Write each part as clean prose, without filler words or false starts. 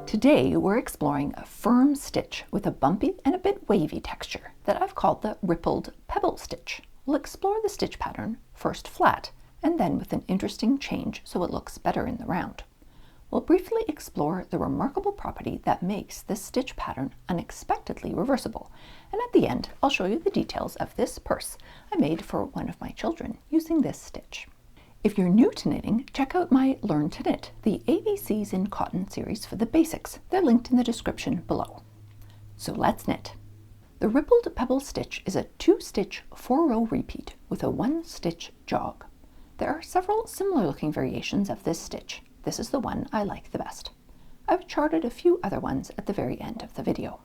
Today we're exploring a firm stitch with a bumpy and a bit wavy texture that I've called the rippled pebble stitch. We'll explore the stitch pattern first flat and then with an interesting change so it looks better in the round. We'll briefly explore the remarkable property that makes this stitch pattern unexpectedly reversible, and at the end I'll show you the details of this purse I made for one of my children using this stitch. If you're new to knitting, check out my Learn to Knit, the ABCs in Cotton series for the basics. They're linked in the description below. So let's knit. The rippled pebble stitch is a 2-stitch 4-row repeat with a 1-stitch jog. There are several similar looking variations of this stitch. This is the one I like the best. I've charted a few other ones at the very end of the video.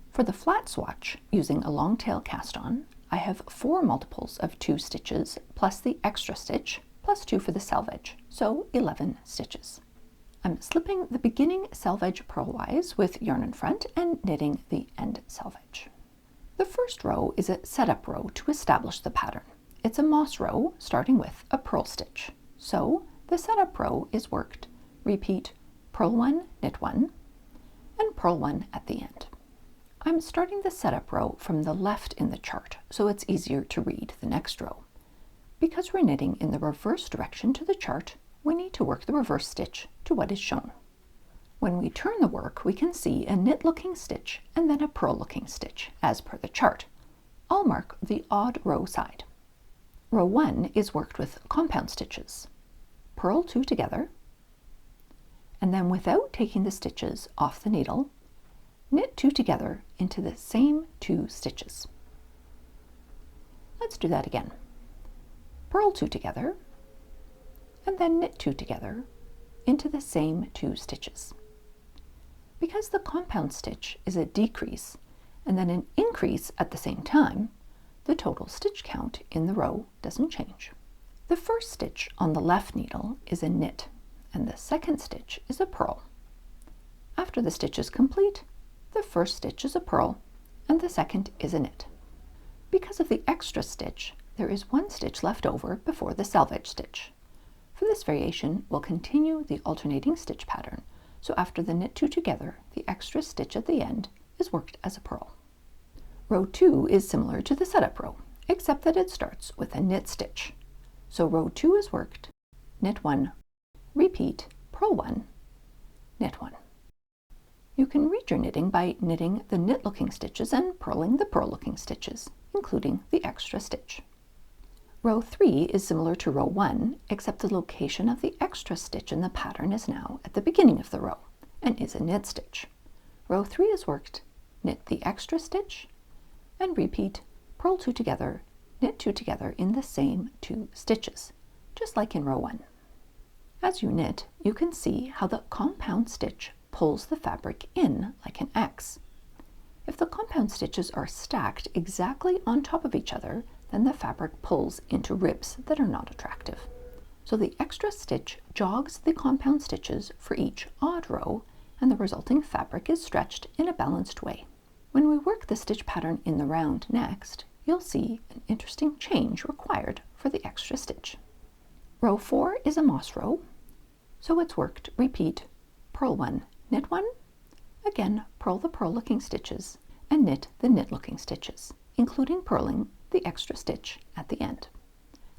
For the flat swatch, using a long tail cast on, I have 4 multiples of 2 stitches plus the extra stitch, plus 2 for the selvage, so 11 stitches. I'm slipping the beginning selvage purlwise with yarn in front and knitting the end selvage. The first row is a setup row to establish the pattern. It's a moss row starting with a purl stitch. So the setup row is worked, repeat, purl 1, knit 1, and purl 1 at the end. I'm starting the setup row from the left in the chart, so it's easier to read the next row. Because we're knitting in the reverse direction to the chart, we need to work the reverse stitch to what is shown. When we turn the work, we can see a knit-looking stitch and then a purl-looking stitch, as per the chart. I'll mark the odd row side. Row 1 is worked with compound stitches. Purl 2 together, and then without taking the stitches off the needle, knit 2 together into the same 2 stitches. Let's do that again. Purl 2 together, and then knit 2 together into the same 2 stitches. Because the compound stitch is a decrease and then an increase at the same time, the total stitch count in the row doesn't change. The first stitch on the left needle is a knit, and the second stitch is a purl. After the stitch is complete, the first stitch is a purl, and the second is a knit. Because of the extra stitch, there is 1 stitch left over before the selvage stitch. For this variation, we'll continue the alternating stitch pattern, so after the knit 2 together, the extra stitch at the end is worked as a purl. Row 2 is similar to the setup row, except that it starts with a knit stitch. So row 2 is worked, knit 1, repeat, purl 1, knit 1. You can read your knitting by knitting the knit-looking stitches and purling the purl-looking stitches, including the extra stitch. Row 3 is similar to row 1, except the location of the extra stitch in the pattern is now at the beginning of the row and is a knit stitch. Row 3 is worked, knit the extra stitch, and repeat, purl 2 together, knit 2 together in the same 2 stitches, just like in row 1. As you knit, you can see how the compound stitch pulls the fabric in like an X. If the compound stitches are stacked exactly on top of each other, then the fabric pulls into ribs that are not attractive. So the extra stitch jogs the compound stitches for each odd row, and the resulting fabric is stretched in a balanced way. When we work the stitch pattern in the round next, you'll see an interesting change required for the extra stitch. Row 4 is a moss row, so it's worked, repeat, purl 1, knit 1, again purl the purl-looking stitches, and knit the knit-looking stitches, including purling the extra stitch at the end.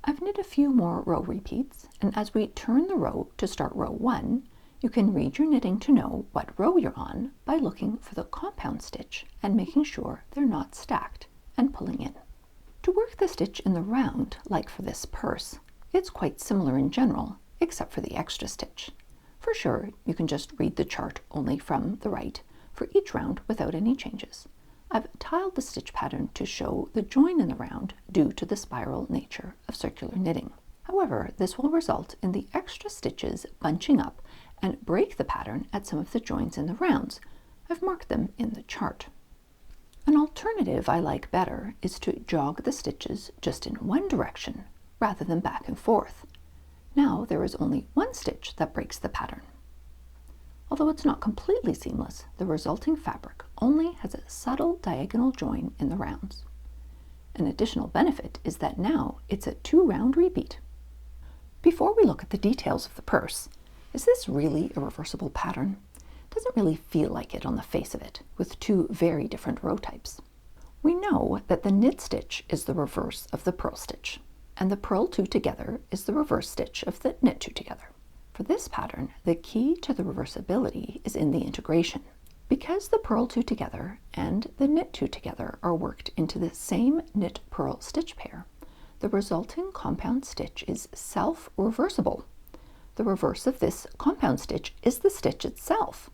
I've knit a few more row repeats, and as we turn the row to start row 1, you can read your knitting to know what row you're on by looking for the compound stitch and making sure they're not stacked and pulling in. To work the stitch in the round, like for this purse, it's quite similar in general, except for the extra stitch. For sure, you can just read the chart only from the right for each round without any changes. I've tiled the stitch pattern to show the join in the round due to the spiral nature of circular knitting. However, this will result in the extra stitches bunching up and break the pattern at some of the joins in the rounds. I've marked them in the chart. An alternative I like better is to jog the stitches just in one direction rather than back and forth. Now there is only 1 stitch that breaks the pattern. Although it's not completely seamless, the resulting fabric only has a subtle diagonal join in the rounds. An additional benefit is that now it's a 2-round repeat. Before we look at the details of the purse, is this really a reversible pattern? doesn't really feel like it on the face of it, with two very different row types. We know that the knit stitch is the reverse of the purl stitch, and the purl two together is the reverse stitch of the knit two together. For this pattern, the key to the reversibility is in the integration. Because the purl two together and the knit two together are worked into the same knit purl stitch pair, the resulting compound stitch is self-reversible. The reverse of this compound stitch is the stitch itself,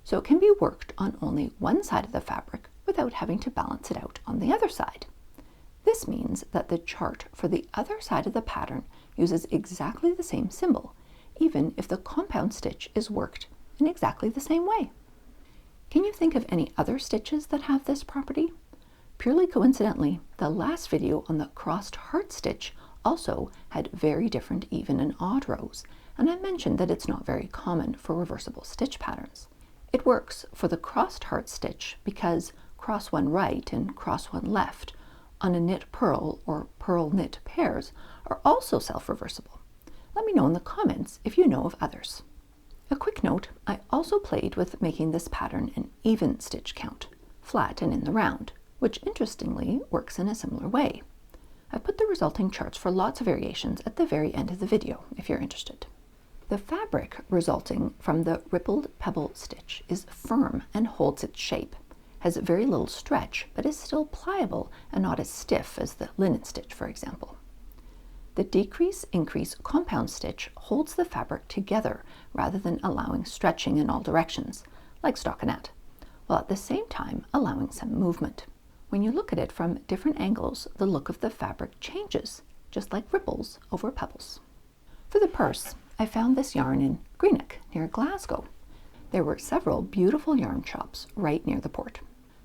so it can be worked on only one side of the fabric without having to balance it out on the other side. This means that the chart for the other side of the pattern uses exactly the same symbol, even if the compound stitch is worked in exactly the same way. Can you think of any other stitches that have this property? Purely coincidentally, the last video on the crossed heart stitch also had very different even and odd rows, and I mentioned that it's not very common for reversible stitch patterns. It works for the crossed heart stitch because cross one right and cross one left on a knit purl or purl knit pairs are also self-reversible. Let me know in the comments if you know of others. A quick note, I also played with making this pattern an even stitch count, flat and in the round, which interestingly works in a similar way. I've put the resulting charts for lots of variations at the very end of the video if you're interested. The fabric resulting from the rippled pebble stitch is firm and holds its shape, has very little stretch, but is still pliable and not as stiff as the linen stitch, for example. The decrease-increase compound stitch holds the fabric together rather than allowing stretching in all directions, like stockinette, while at the same time allowing some movement. When you look at it from different angles, the look of the fabric changes, just like ripples over pebbles. For the purse, I found this yarn in Greenock, near Glasgow. There were several beautiful yarn shops right near the port.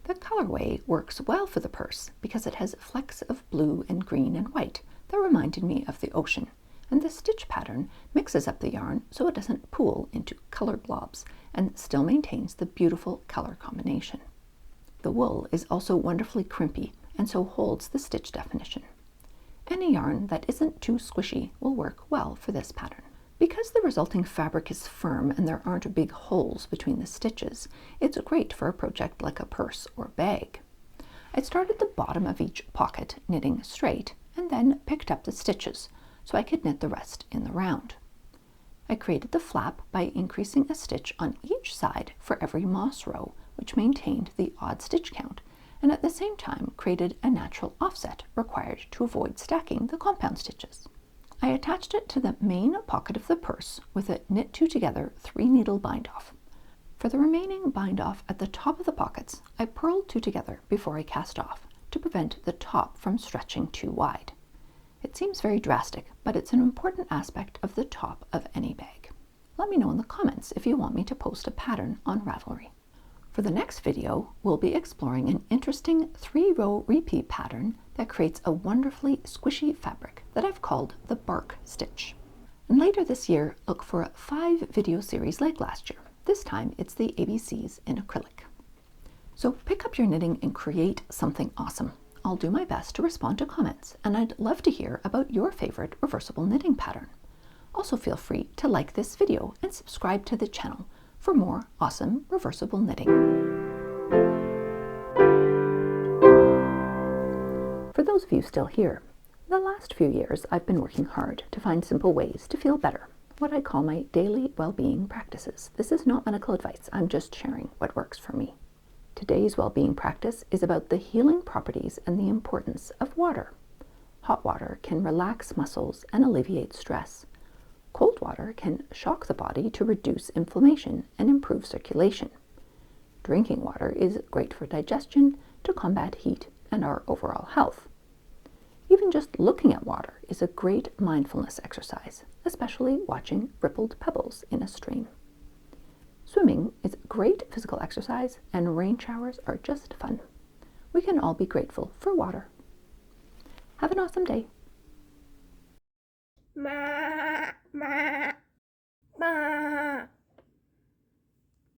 The colorway works well for the purse because it has flecks of blue and green and white that reminded me of the ocean, and the stitch pattern mixes up the yarn so it doesn't pool into color blobs and still maintains the beautiful color combination. The wool is also wonderfully crimpy and so holds the stitch definition. Any yarn that isn't too squishy will work well for this pattern. Because the resulting fabric is firm and there aren't big holes between the stitches, it's great for a project like a purse or bag. I started the bottom of each pocket knitting straight and then picked up the stitches so I could knit the rest in the round. I created the flap by increasing a stitch on each side for every moss row, which maintained the odd stitch count, and at the same time created a natural offset required to avoid stacking the compound stitches. I attached it to the main pocket of the purse with a knit two together 3-needle bind off. For the remaining bind off at the top of the pockets, I purled two together before I cast off to prevent the top from stretching too wide. It seems very drastic, but it's an important aspect of the top of any bag. Let me know in the comments if you want me to post a pattern on Ravelry. For the next video, we'll be exploring an interesting 3-row repeat pattern that creates a wonderfully squishy fabric that I've called the bark stitch. And later this year, look for a 5-video series like last year. This time it's the ABCs in acrylic. So pick up your knitting and create something awesome. I'll do my best to respond to comments, and I'd love to hear about your favorite reversible knitting pattern. Also feel free to like this video and subscribe to the channel for more awesome reversible knitting. For those of you still here, the last few years I've been working hard to find simple ways to feel better, what I call my daily well-being practices. This is not medical advice, I'm just sharing what works for me. Today's well-being practice is about the healing properties and the importance of water. Hot water can relax muscles and alleviate stress. Cold water can shock the body to reduce inflammation and improve circulation. Drinking water is great for digestion, to combat heat, and our overall health. Even just looking at water is a great mindfulness exercise, especially watching rippled pebbles in a stream. Swimming is great physical exercise, and rain showers are just fun. We can all be grateful for water. Have an awesome day. Ma, ma, ma.